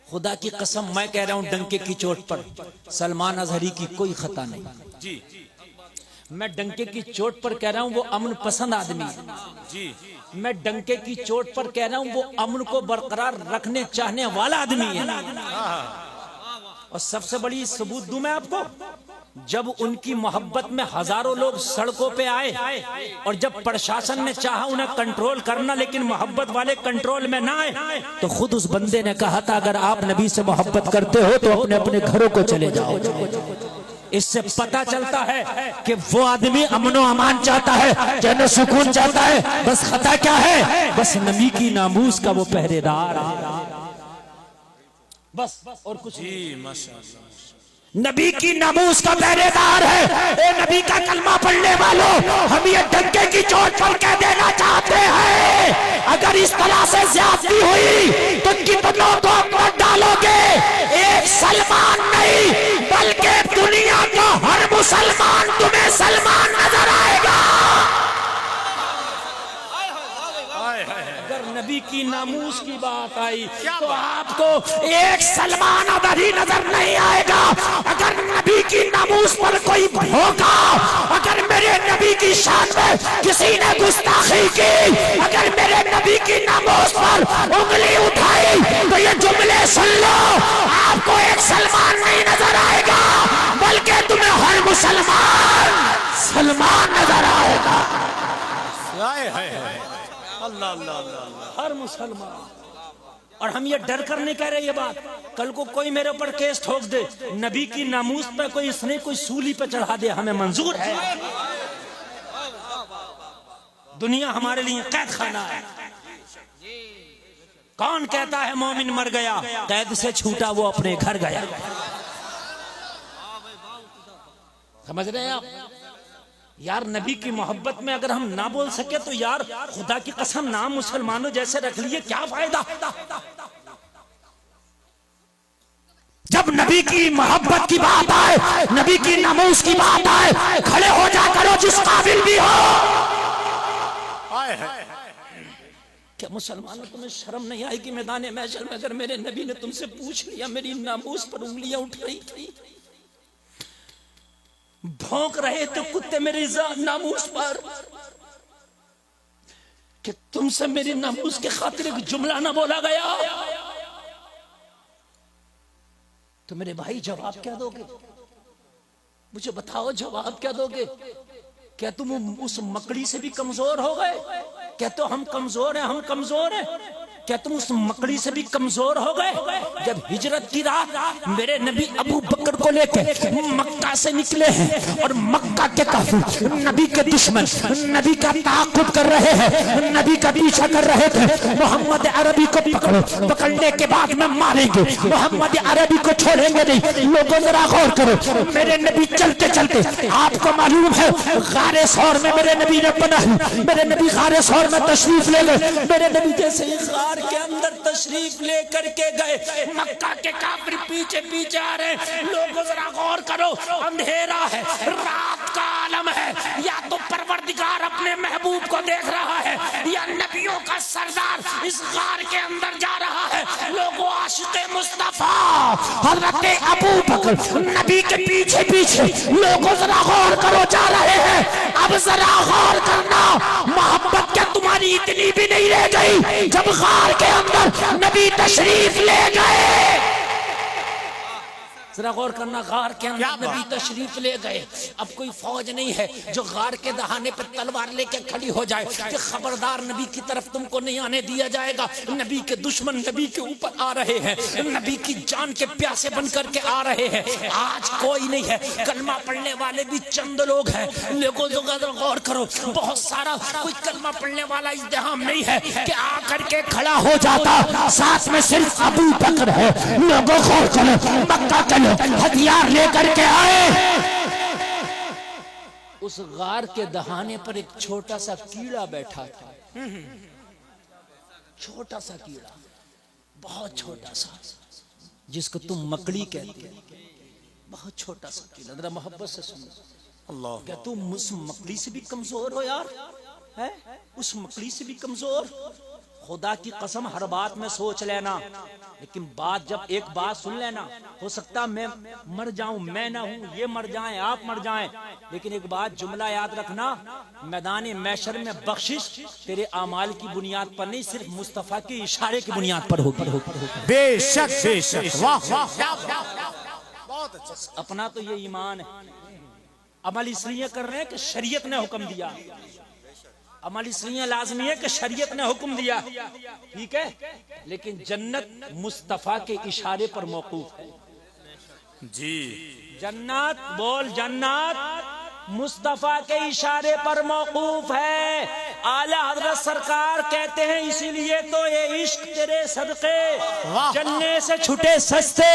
खुदा की कसम मैं कह रहा हूं डंके की चोट पर, सलमान अजहरी की कोई खता नहीं जी। मैं डंके की चोट पर कह रहा हूं वो अमन पसंद आदमी जी। मैं डंके की चोट पर कह रहा हूं वो अमन को बरकरार रखने चाहने वाला आदमी है। और सबसे बड़ी सबूत दूं मैं आपको, जब उनकी मोहब्बत में हजारों लोग सड़कों पे आए और जब प्रशासन ने चाहा उन्हें कंट्रोल करना लेकिन मोहब्बत वाले कंट्रोल में ना आए, तो खुद उस बंदे ने कहा था अगर आप नबी से मोहब्बत करते हो तो अपने अपने घरों को चले जाओ। इससे पता चलता है कि वो आदमी अमनो अमान चाहता है, चैन सुकून चाहता है। बस खता क्या है, बस नबी की नामूस का वो पहरेदार है, बस और कुछ जी। माशाअल्लाह नबी की नामूस का पहरेदार है। ए नबी का कलमा पढ़ने वालों, हम ये डंके की चोट पर कह देना चाहते हैं अगर इस तरह से ज्यादती हुई तो कितनों को मत डालोगे। एक सलमान नहीं बल्कि दुनिया का हर मुसलमान तुम्हें सलमान नजर आएगा। अगर नबी की नामूस की बात आई तो आपको एक सलमान अदरी नजर नहीं आएगा। अगर नबी की नामूस पर कोई भोंका, अगर मेरे नबी की शान में किसी ने गुस्ताखी की, अगर मेरे नबी की नामूस पर उंगली उठाई तो ये जुमले सुन लो, आपको एक सलमान नहीं नजर आएगा बल्कि तुम्हें हर मुसलमान सलमान नजर आएगा। अल्लाह अल्लाह अल्लाह हर मुसलमान। और हम ये डर कर नहीं कह रहे ये बात, कल को कोई मेरे ऊपर केस ठोक दे, नबी की नामूस पे कोई इसने कोई सूली पे चढ़ा दे, हमें मंजूर है। दुनिया हमारे लिए कैद खाना है। कौन कहता है मोमिन मर गया, कैद से छूटा वो अपने घर गया। समझ रहे हैं आप यार, नबी की मोहब्बत में अगर हम ना बोल सके तो यार खुदा की कसम नाम मुसलमानों जैसे रख लिए, क्या फायदा। जब नबी की मोहब्बत की बात आए, नबी की नामूस की बात आए, खड़े हो जा करो जिस काबिल भी हो। क्या मुसलमानों तुम्हें शर्म नहीं आई कि मैदान महशर में अगर मेरे नबी ने तुमसे पूछ लिया, मेरी नामूस पर उंगलियां उठ रही थी, भौंक रहे थे कुत्ते मेरी नामूस पर, कि तुमसे मेरी नामूस के खातिर एक जुमला ना बोला गया, तो मेरे भाई जवाब क्या दोगे? मुझे बताओ जवाब क्या दोगे? क्या तुम उस मकड़ी से भी कमजोर हो गए? क्या तो हम कमजोर हैं, हम कमजोर हैं? क्या तुम उस मकड़ी से भी कमजोर हो गए? जब हिजरत की रात मेरे नबी अबू बकर को लेकर मक्का से निकले हैं और मक्का के काफिर नबी के दुश्मन नबी का ताक़ुब कर रहे हैं, नबी का पीछा कर रहे थे, मोहम्मद अरबी को पकड़ो, पकड़ने के बाद में मारेंगे, मोहम्मद अरबी को छोड़ेंगे नहीं। लोगों जरा गौर करो, मेरे नबी चलते चलते, आपको मालूम है गारे सौर में मेरे नबी ने पनाह, मेरे नबी गारे सौर में तशरीफ ले गए। मेरे नबी जैसे ही गार के अंदर तशरीफ लेकर के गए, मक्का के काफिर पीछे पीछे आ रहे। लोगों जरा गौर करो, अंधेरा है, रात का आलम है, या तो परवरदिगार अपने महबूब को देख रहा है या नबियों का सरदार इस गार के अंदर जा रहा है। लोगों आशिक़े मुस्तफा हजरत अबू बकर नबी के पीछे पीछे, लोगों जरा गौर करो जा रहे हैं। अब जरा गौर करना, मोहब्बत क्या तुम्हारी इतनी भी नहीं रह गई जब गार के अंदर नबी तशरीफ ले गए? जरा गौर करना, गार के अंदर नबी तशरीफ ले गए। अब कोई फौज नहीं है जो गार के दहाने पर तलवार लेके खड़ी हो जाए कि खबरदार नबी की तरफ तुमको नहीं आने दिया जाएगा। नबी के दुश्मन नबी के ऊपर आ रहे हैं, नबी की जान के प्यासे बन करके आ रहे हैं। आज कोई नहीं है, कलमा पढ़ने वाले भी चंद लोग हैं। लोगों गौर करो, बहुत सारा कोई कलमा पढ़ने वाला इज्तिहाम नहीं है कि आकर के खड़ा हो जाता, साथ में सिर्फ अबू बकर है। लोगों गौर करो, मक्का के हथियार लेकर के आए। उस गार के दहाने पर एक छोटा सा कीड़ा बैठा था, छोटा सा कीड़ा, बहुत छोटा सा, जिसको तुम मकड़ी कहते हो, बहुत छोटा सा कीड़ा। जरा मोहब्बत से सुनो। अल्लाह, क्या तुम उस मकड़ी से भी कमजोर हो यार? है उस मकड़ी से भी कमजोर? खुदा की कसम हर बात में सोच लेना, लेकिन बात जब एक बात सुन लेना, हो सकता मैं मर जाऊं, मैं ना हूं, ये मर जाएं, आप मर जाएं, लेकिन एक बात जुमला याद रखना, मैदान महशर में बख्शिश तेरे आमाल की बुनियाद पर नहीं, सिर्फ मुस्तफा के इशारे की बुनियाद पर होगी। बेशक बेशक, वाह वाह, बहुत अच्छा। अपना तो ये ईमान है। अमल इसलिए कर रहे हैं कि शरीयत ने हुक्म दिया, अमल इसलिए लाजमी है कि शरीयत ने हुक्म दिया, ठीक है, लेकिन जन्नत मुस्तफा के इशारे पर मौकूफ है जी। जन्नत, बोल जन्नत मुस्तफा के इशारे पर मौकूफ है। आला हजरत सरकार कहते हैं इसीलिए तो ये इश्क तेरे सदके जन्ने से छुटे सस्ते,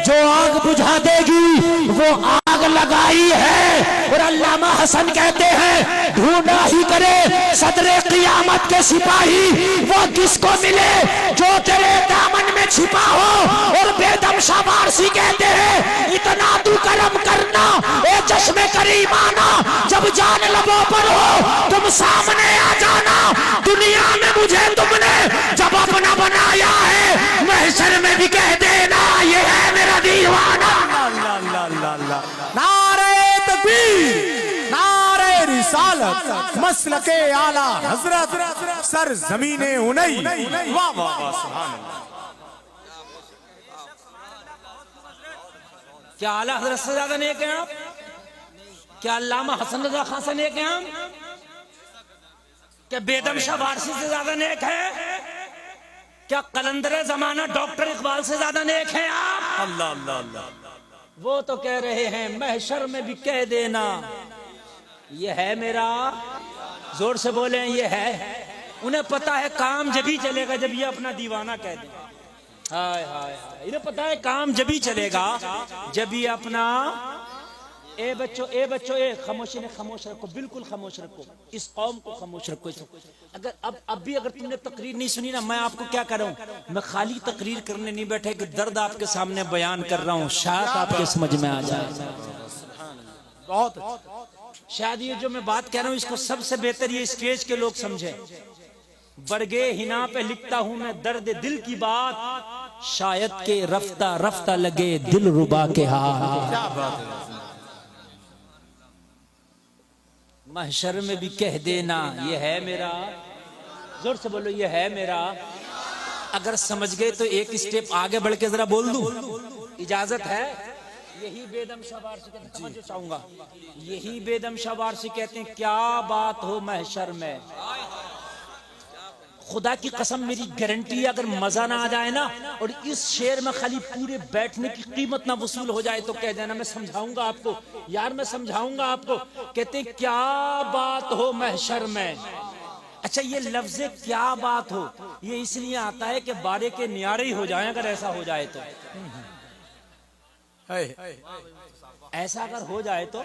जो आग बुझा देगी वो आग लगाई है। और अल्लामा हसन कहते हैं ढूंढा ही करे सदरे क़ियामत के सिपाही, वो किसको मिले जो तेरे दामन में छिपा हो। और बेदम शाबारसी कहते हैं इतना तू करम करना ए चश्मे करीमाना, जब जान लबों पर हो तुम सामने आ जाना। दुनिया में मुझे तुमने जब अपना बनाया है, महशर में भी कह देना ये है मेरा दीवाना। नारे तकबीर, नारे रिसालत, मसलके आला हजरत, सर जमीने उनई, वाह वाह वाह, सुभान अल्लाह। क्या आला हजरत से ज्यादा नेक हैं आप? क्या अल्लामा हसन रजा खान से नेक हैं हम? क्या बेदम शाह वारसी से ज्यादा नेक है? क्या कलंदर जमाना डॉक्टर इकबाल से ज्यादा नेक हैं आप? अल्लाह अल्लाह अल्लाह। वो तो कह रहे हैं महशर में भी कह देना ये है मेरा, जोर से बोले ये है। उन्हें पता है काम जब ही चलेगा जब ये अपना दीवाना कह दे। हाय हाय हाय, इन्हें पता है काम जब ही चलेगा जब ये अपना, ए बच्चों ए बच्चों ए खामोशी ने खामोश रखो, बिल्कुल खामोश रखो, इस कौम को खामोश रखो। अगर अब भी अगर तुमने तकरीर नहीं सुनी ना, मैं आपको क्या कर रहा हूँ, मैं खाली तकरीर करने नहीं बैठे कि दर्द आपके सामने बयान कर रहा हूँ, शायद आपके समझ में आ जाए। बहुत शायद ये जो मैं बात कह रहा हूँ इसको सबसे बेहतर ये स्टेज के लोग समझे। बरगे हिना पे लिखता हूँ मैं दर्द दिल की बात, शायद के रफ्ता रफ्ता लगे दिल रुबा के हाथ। महशर में भी कह देना ये है मेरा, जोर से बोलो ये है मेरा। अगर समझ गए तो एक स्टेप आगे बढ़ के जरा बोल दूं, इजाजत है? यही बेदम शाह वारसी कहते हैं, चाहूंगा यही बेदम शाह वारसी कहते हैं क्या बात हो महशर में। खुदा की कसम मेरी गारंटी है अगर मजा ना आ जाए ना और इस शेर में खाली पूरे बैठने की कीमत ना वसूल हो जाए तो कह देना मैं समझाऊंगा आपको, यार मैं समझाऊंगा आपको। कहते क्या बात हो महशर में। अच्छा ये लफ्ज क्या बात हो ये इसलिए आता है कि बारे के न्यारे ही हो जाए, अगर ऐसा हो जाए तो, ऐसा अगर हो जाए तो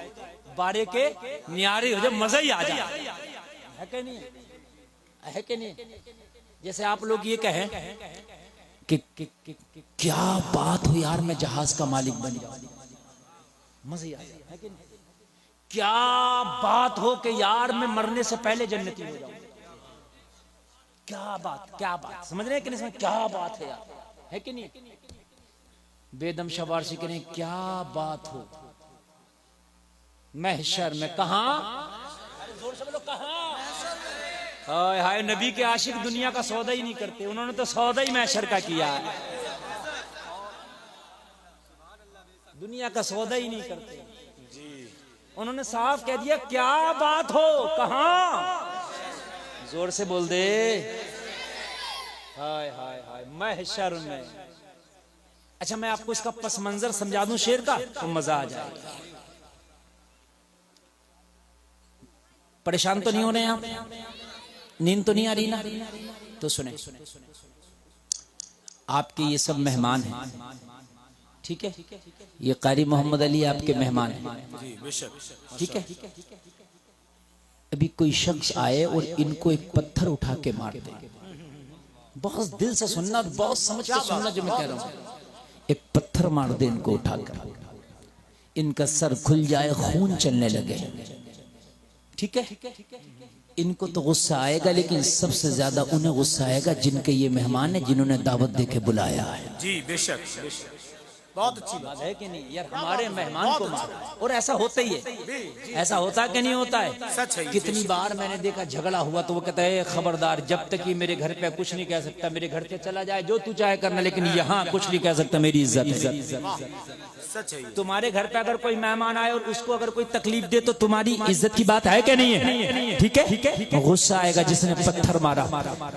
बारे के न्यारे हो जाए, मजा ही आ जाए, है कि नहीं, है कि नहीं। जैसे आप लोग ये कहें कि क्या बात हो यार मैं जहाज का मालिक बन जाऊं, मजा ही आ जाए, है कि नहीं। क्या बात हो कि यार मैं मरने से पहले जन्नती हो जाऊं, क्या बात समझ रहे हैं कि नहीं समझ, क्या बात है यार, है कि नहीं। बेदम शाह वारसी करें क्या बात हो महशर में, कहा जोर से बोलो कहा। हाय हाय नबी के आशिक दुनिया का सौदा ही नहीं करते, उन्होंने तो सौदा ही महशर का किया है, दुनिया का सौदा ही नहीं करते जी। उन्होंने साफ कह दिया क्या बात हो कहां, जोर से बोल दे। हाय हाय हाय महशर में। अच्छा मैं आपको इसका पस मंजर समझा दूं शेर का तो मजा आ जाएगा। परेशान तो नहीं हो रहे आप, नींद तो नहीं आ रही ना, तो सुने आपके ये सब मेहमान हैं, ठीक है, ये कारी मोहम्मद अली आपके मेहमान हैं, ठीक है। अभी कोई शख्स आए और इनको एक पत्थर उठा के मार दे, बहुत दिल से सुनना, बहुत समझ के सुनना जो मैं कह रहा हूं। एक पत्थर मार दे इनको उठाकर, इनका सर खुल जाए, खून चलने लगे, ठीक है। इनको तो गुस्सा आएगा, लेकिन सबसे ज्यादा उन्हें गुस्सा आएगा जिनके ये मेहमान है, जिन्होंने दावत दे के बुलाया है। जी बेशक, बहुत अच्छी बात है कि नहीं यार, हमारे मेहमान को मारा। और ऐसा होता ही है, ऐसा होता है कि नहीं होता है? सच है। कितनी बार मैंने देखा झगड़ा हुआ तो वो कहता है खबरदार, जब तक ये मेरे घर पे कुछ नहीं कह सकता, मेरे घर से चला जाए जो तू चाहे करना, लेकिन यहाँ कुछ नहीं कह सकता, मेरी इज्जत। सच है। तुम्हारे घर पे अगर कोई मेहमान आए और उसको अगर कोई तकलीफ दे तो तुम्हारी इज्जत की बात है क्या नहीं है? ठीक है। गुस्सा आएगा जिसने पत्थर मारा,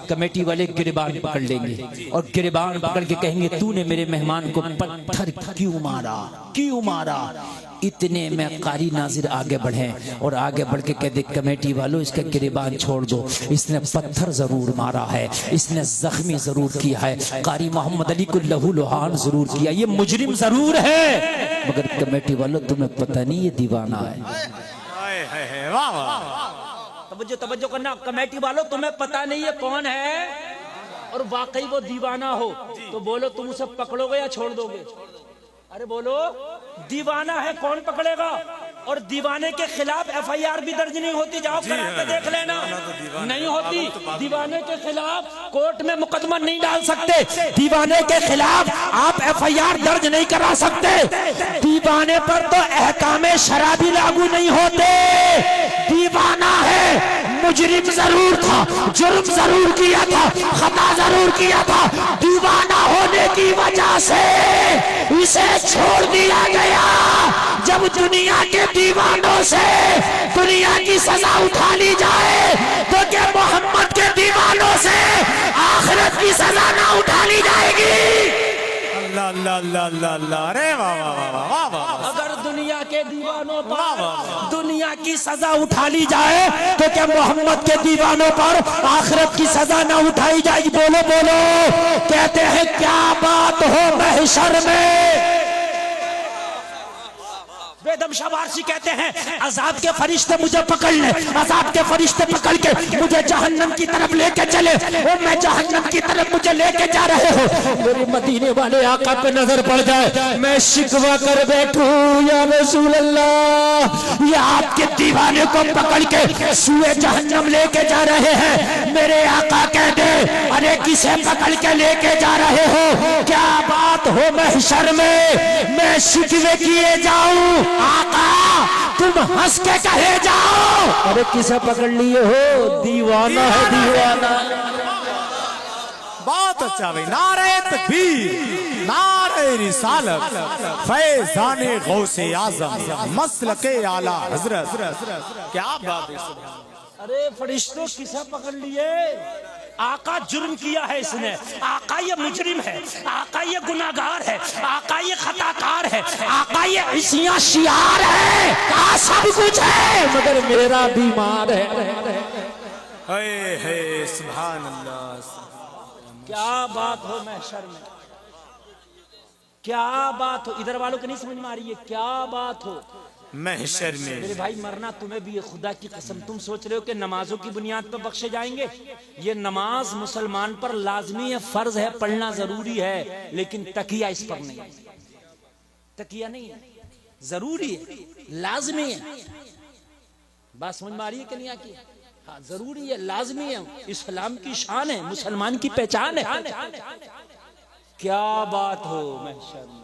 कमेटी वाले गिरबान पकड़ लेंगे और गिरबान पकड़ के कहेंगे तूने मेरे मेहमान को पत्थर क्यों मारा? इतने में कारी नाजिर आगे बढ़े और आगे बढ़ के कह दे कमेटी वालों इसका गिरबान छोड़ दो, इसने पत्थर जरूर मारा है, इसने जख्मी जरूर किया है, कारी मोहम्मद अली को लहू लुहान जरूर किया, ये मुजरिम जरूर है, मगर कमेटी वालों तुम्हें पता नहीं ये दीवाना है। वाह वाह, तवज्जो करना, कमेटी वालों तुम्हें पता नहीं है कौन है, और वाकई वो दीवाना हो तो बोलो तुम उसे पकड़ोगे या छोड़ दोगे? अरे बोलो, दीवाना है कौन पकड़ेगा? और दीवाने के खिलाफ एफआईआर भी दर्ज नहीं होती, जाओ करा के देख लेना, नहीं होती। दीवाने के खिलाफ कोर्ट में मुकदमा नहीं डाल सकते, दीवाने के खिलाफ आप एफआईआर दर्ज नहीं करा सकते, दीवाने पर तो अहकामे शरा भी लागू नहीं होते। दीवाना है, मुजरिम जरूर था, जुर्म जरूर किया था, खता जरूर किया था, दीवाना होने की वजह से इसे छोड़ दिया गया। जब दुनिया के दीवानों से दुनिया की सजा उठा ली जाए तो क्या मोहम्मद के दीवानों से आखिरत की सजा ना उठा ली जाएगी? अल्लाह अल्लाह अल्लाह अल्लाह अल्लाह, अरे वाह वाह वाह वाह। अगर दुनिया के दीवानों पर दुनिया की सजा उठा ली जाए तो क्या मोहम्मद के दीवानों पर आखिरत की सजा ना उठाई जाएगी? बोलो बोलो, कहते हैं क्या बात हो महशर में। बेदम शाबाशी कहते हैं अजाब के फरिश्ते मुझे पकड़ ले, अजाब के फरिश्ते पकड़ के मुझे जहन्नम की तरफ लेके चले, और मैं जहन्नम की तरफ मुझे लेके जा रहे हो, मेरे मदीने वाले आका पे नजर पड़ जाए, मैं शिकवा कर बैठूं या रसूल अल्लाह, ये आपके दीवाने को पकड़ के सुए जहन्नम लेके जा रहे हैं, मेरे आका कह दे अरे किसे पकड़ के लेके जा रहे हो? क्या बात हो महशर में मैं शिकवे किए जाऊं, आका तुम हंस के कहे जाओ अरे किसे पकड़ लिए हो? दीवाना है दीवाना। बहुत अच्छा भाई, नारे तकबीर, नारे रिसालत, फैज़ाने गौसे आज़म, मसलके आला हजरत, क्या बात है। अरे फरिश्तों किसे पकड़ लिए? आका जुर्म किया है इसने, आका ये मुजरिम है, आका ये गुनाहगार है, आका ये खताकार है, आका ये इसिया शियार है, का सब कुछ है मगर मेरा बीमार है। हे सुभान अल्लाह, क्या बात हो महशर में, क्या बात हो। इधर वालों को नहीं समझ में आ रही है क्या बात हो महशर में। मेरे भाई मरना तुम्हें भी है, खुदा की कसम। तुम सोच रहे हो कि नमाजों की बुनियाद पर बख्शे जाएंगे? ये नमाज मुसलमान पर लाजमी है, फर्ज है, पढ़ना जरूरी है, लेकिन तकिया इस पर नहीं है, तकिया नहीं है, जरूरी है, लाजमी है। बात समझ में आ रही है कि नहीं आती? हाँ जरूरी है, लाजमी है, इस्लाम की शान है, मुसलमान की पहचान है। क्या बात हो महशर में,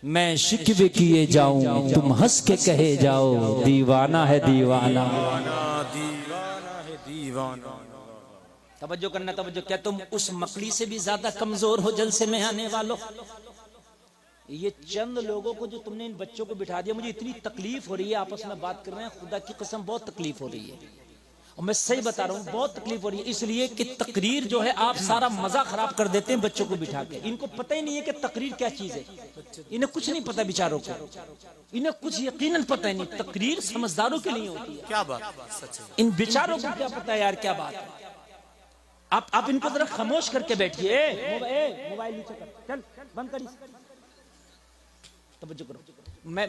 मैं शिकवे किए जाऊं तुम हंस के कहे जाओ, दीवाना है दीवाना, दीवाना है दीवाना। तवज्जो करना, तवज्जो। क्या तुम उस मकड़ी से भी ज्यादा कमजोर हो जलसे में आने वालों? ये चंद लोगों को जो तुमने इन बच्चों को बिठा दिया, मुझे इतनी तकलीफ हो रही है, आपस में बात कर रहे हैं, खुदा की कसम बहुत तकलीफ हो रही है, और मैं सही बता रहा हूँ बहुत तकलीफ हो रही है, इसलिए कि तकरीर जो है आप सारा मजा खराब कर देते हैं बच्चों को बिठा के। इनको पता ही नहीं है कि तकरीर क्या चीज है, इन्हें कुछ नहीं पता बेचारों को, इन्हें कुछ यकीनन पता ही नहीं। तकरीर समझदारों के लिए होती है। क्या बात, सच है। इन बेचारों को क्या पता है यार, क्या बात है। आप इनको जरा खामोश करके बैठिए, मोबाइल नीचे कर, चल बंद करिए, तवज्जो करो।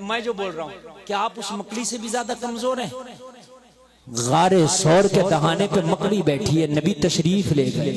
मैं जो बोल रहा हूँ, क्या आप उस मकड़ी से भी ज्यादा कमजोर हैं? गारे सौर के दहाने पे मकड़ी बैठी है, नबी तशरीफ ले गए,